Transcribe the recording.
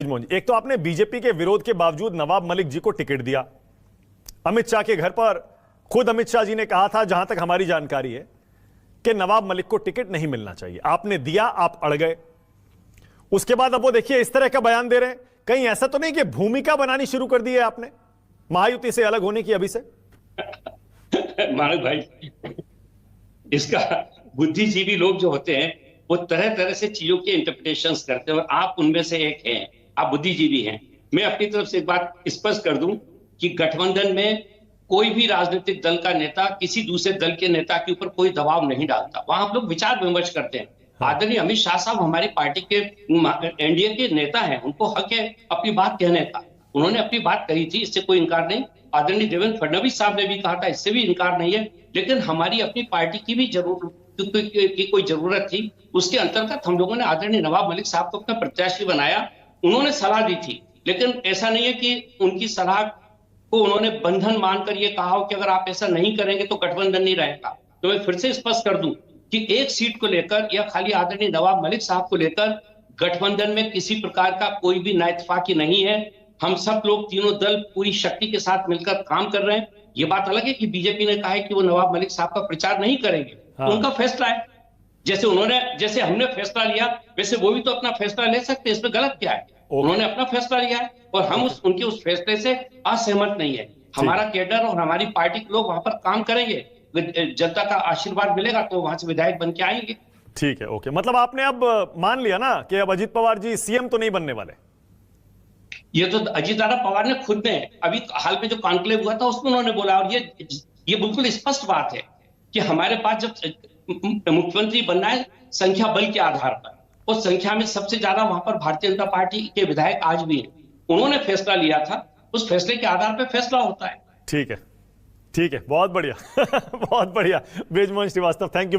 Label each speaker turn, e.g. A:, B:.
A: एक तो आपने बीजेपी के विरोध के बावजूद नवाब मलिक जी को टिकट दिया। अमित शाह के घर पर खुद अमित शाह जी ने कहा था, जहां तक हमारी जानकारी है, कि नवाब मलिक को टिकट नहीं मिलना चाहिए। आपने दिया, आप अड़ गए। उसके बाद अब वो देखिए इस तरह का बयान दे रहे हैं। कहीं ऐसा तो नहीं कि भूमिका बनानी शुरू कर दी है आपने महायुति से अलग होने की अभी से?
B: मानव भाई, इसका बुद्धिजीवी लोग जो होते हैं वो तरह तरह से चीजों के इंटरप्रिटेशंस करते हैं और आप उनमें से एक हैं। आप बुद्धिजीवी हैं। मैं अपनी तरफ से एक बात स्पष्ट कर दूं कि गठबंधन में कोई भी राजनीतिक दल का नेता किसी दूसरे दल के नेता के ऊपर कोई दबाव नहीं डालता। वहां हम लोग विचार विमर्श करते हैं। आदरणीय अमित शाह साहब हमारी पार्टी के एनडीए के नेता हैं, उनको हक है अपनी बात कहने का। उन्होंने अपनी बात कही थी, इससे कोई इनकार नहीं। आदरणीय देवेंद्र फडणवीस साहब ने भी कहा था, इससे भी इनकार नहीं है। लेकिन हमारी अपनी पार्टी की भी की कोई जरूरत थी। उसके अंतर्गत हम लोगों ने आदरणीय नवाब मलिक साहब को अपना प्रत्याशी बनाया। उन्होंने सलाह दी थी, लेकिन ऐसा नहीं है कि उनकी सलाह को उन्होंने बंधन मानकर ये कहा हो कि अगर आप ऐसा नहीं करेंगे तो गठबंधन नहीं रहेगा। तो मैं फिर से स्पष्ट कर दूं कि एक सीट को लेकर या खाली आदरणीय नवाब मलिक साहब को लेकर गठबंधन में किसी प्रकार का कोई भी नाइतफाकी नहीं है। हम सब लोग तीनों दल पूरी शक्ति के साथ मिलकर काम कर रहे हैं। ये बात अलग है कि बीजेपी ने कहा है कि वो नवाब मलिक साहब का प्रचार नहीं करेंगे।
A: हाँ।
B: उनका फैसला है। जैसे हमने फैसला लिया वैसे वो भी तो अपना फैसला ले सकते हैं। इसमें गलत क्या है? उन्होंने अपना फैसला लिया है और हम उनके उस फैसले से असहमत नहीं है। हमारा कैडर और हमारी पार्टी के लोग वहां पर काम करेंगे। जनता का आशीर्वाद मिलेगा तो वहां से विधायक बन के आएंगे।
A: ठीक है, ओके। मतलब आपने अब मान लिया ना कि अब अजीत पवार जी सीएम तो नहीं बनने वाले?
B: ये तो अजीत दादा पवार ने खुद ने अभी हाल में जो कॉन्क्लेव हुआ था उसमें उन्होंने बोला। और ये बिल्कुल स्पष्ट बात है कि हमारे पास जब मुख्यमंत्री बनना है संख्या बल के आधार पर, उस संख्या में सबसे ज्यादा वहां पर भारतीय जनता पार्टी के विधायक आज भी हैं। उन्होंने फैसला लिया था, उस फैसले के आधार पर फैसला होता है।
A: ठीक है, ठीक है, बहुत बढ़िया बहुत बढ़िया। Brijmohan Srivastava, thank you.